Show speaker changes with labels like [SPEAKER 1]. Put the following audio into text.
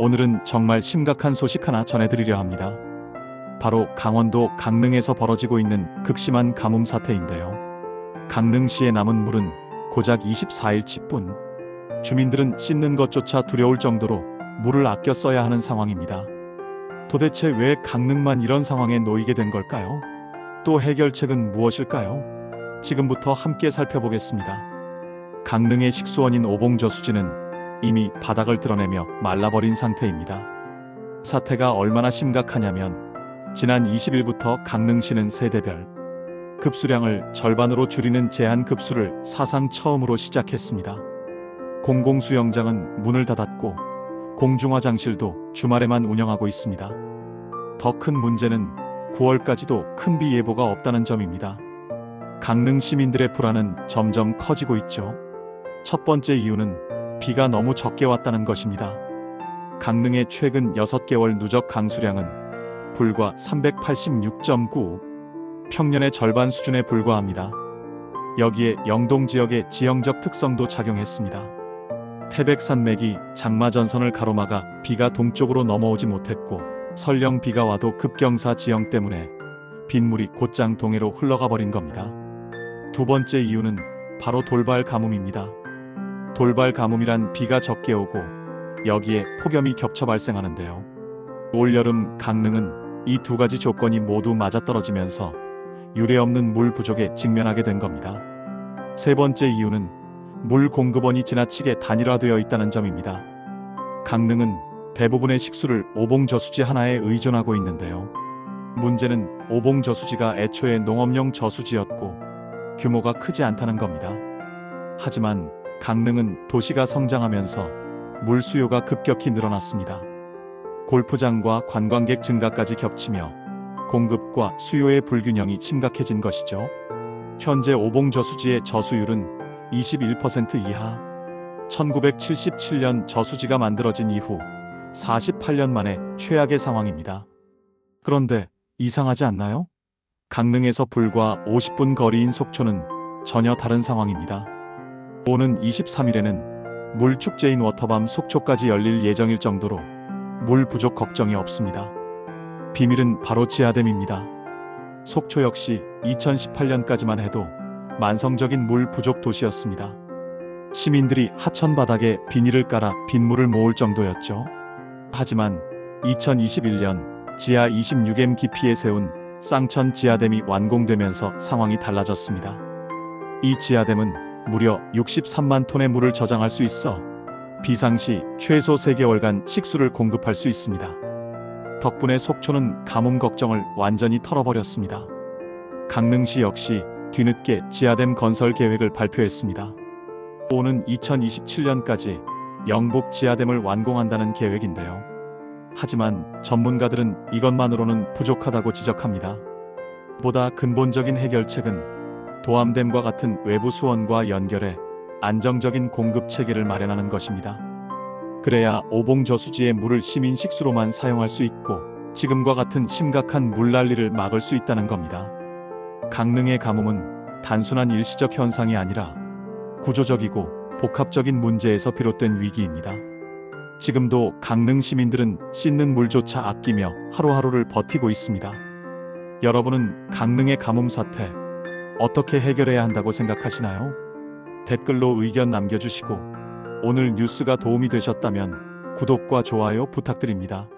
[SPEAKER 1] 오늘은 정말 심각한 소식 하나 전해드리려 합니다. 바로 강원도 강릉에서 벌어지고 있는 극심한 가뭄 사태인데요. 강릉시에 남은 물은 고작 24일치뿐. 주민들은 씻는 것조차 두려울 정도로 물을 아껴 써야 하는 상황입니다. 도대체 왜 강릉만 이런 상황에 놓이게 된 걸까요? 또 해결책은 무엇일까요? 지금부터 함께 살펴보겠습니다. 강릉의 식수원인 오봉저수지는 이미 바닥을 드러내며 말라버린 상태입니다. 사태가 얼마나 심각하냐면 지난 20일부터 강릉시는 세대별 급수량을 절반으로 줄이는 제한 급수를 사상 처음으로 시작했습니다. 공공수영장은 문을 닫았고 공중화장실도 주말에만 운영하고 있습니다. 더 큰 문제는 9월까지도 큰 비 예보가 없다는 점입니다. 강릉 시민들의 불안은 점점 커지고 있죠. 첫 번째 이유는 비가 너무 적게 왔다는 것입니다. 강릉의 최근 6개월 누적 강수량은 불과 386.9, 평년의 절반 수준에 불과합니다. 여기에 영동 지역의 지형적 특성도 작용했습니다. 태백산맥이 장마전선을 가로막아 비가 동쪽으로 넘어오지 못했고 설령 비가 와도 급경사 지형 때문에 빗물이 곧장 동해로 흘러가 버린 겁니다. 두 번째 이유는 바로 돌발 가뭄입니다. 돌발 가뭄이란 비가 적게 오고 여기에 폭염이 겹쳐 발생하는데요. 올여름 강릉은 이 두 가지 조건이 모두 맞아떨어지면서 유례없는 물 부족에 직면하게 된 겁니다. 세 번째 이유는 물 공급원이 지나치게 단일화되어 있다는 점입니다. 강릉은 대부분의 식수를 오봉저수지 하나에 의존하고 있는데요. 문제는 오봉저수지가 애초에 농업용 저수지였고 규모가 크지 않다는 겁니다. 하지만 강릉은 도시가 성장하면서 물 수요가 급격히 늘어났습니다. 골프장과 관광객 증가까지 겹치며 공급과 수요의 불균형이 심각해진 것이죠. 현재 오봉저수지의 저수율은 21% 이하. 1977년 저수지가 만들어진 이후 48년 만에 최악의 상황입니다. 그런데 이상하지 않나요? 강릉에서 불과 50분 거리인 속초는 전혀 다른 상황입니다. 오는 23일에는 물축제인 워터밤 속초까지 열릴 예정일 정도로 물 부족 걱정이 없습니다. 비밀은 바로 지하댐입니다. 속초 역시 2018년까지만 해도 만성적인 물 부족 도시였습니다. 시민들이 하천 바닥에 비닐을 깔아 빗물을 모을 정도였죠. 하지만 2021년 지하 26m 깊이에 세운 쌍천 지하댐이 완공되면서 상황이 달라졌습니다. 이 지하댐은 무려 63만 톤의 물을 저장할 수 있어 비상시 최소 3개월간 식수를 공급할 수 있습니다. 덕분에 속초는 가뭄 걱정을 완전히 털어버렸습니다. 강릉시 역시 뒤늦게 지하댐 건설 계획을 발표했습니다. 오는 2027년까지 영북 지하댐을 완공한다는 계획인데요. 하지만 전문가들은 이것만으로는 부족하다고 지적합니다. 보다 근본적인 해결책은 도암댐과 같은 외부 수원과 연결해 안정적인 공급 체계를 마련하는 것입니다. 그래야 오봉저수지의 물을 시민 식수로만 사용할 수 있고 지금과 같은 심각한 물난리를 막을 수 있다는 겁니다. 강릉의 가뭄은 단순한 일시적 현상이 아니라 구조적이고 복합적인 문제에서 비롯된 위기입니다. 지금도 강릉 시민들은 씻는 물조차 아끼며 하루하루를 버티고 있습니다. 여러분은 강릉의 가뭄 사태 어떻게 해결해야 한다고 생각하시나요? 댓글로 의견 남겨주시고 오늘 뉴스가 도움이 되셨다면 구독과 좋아요 부탁드립니다.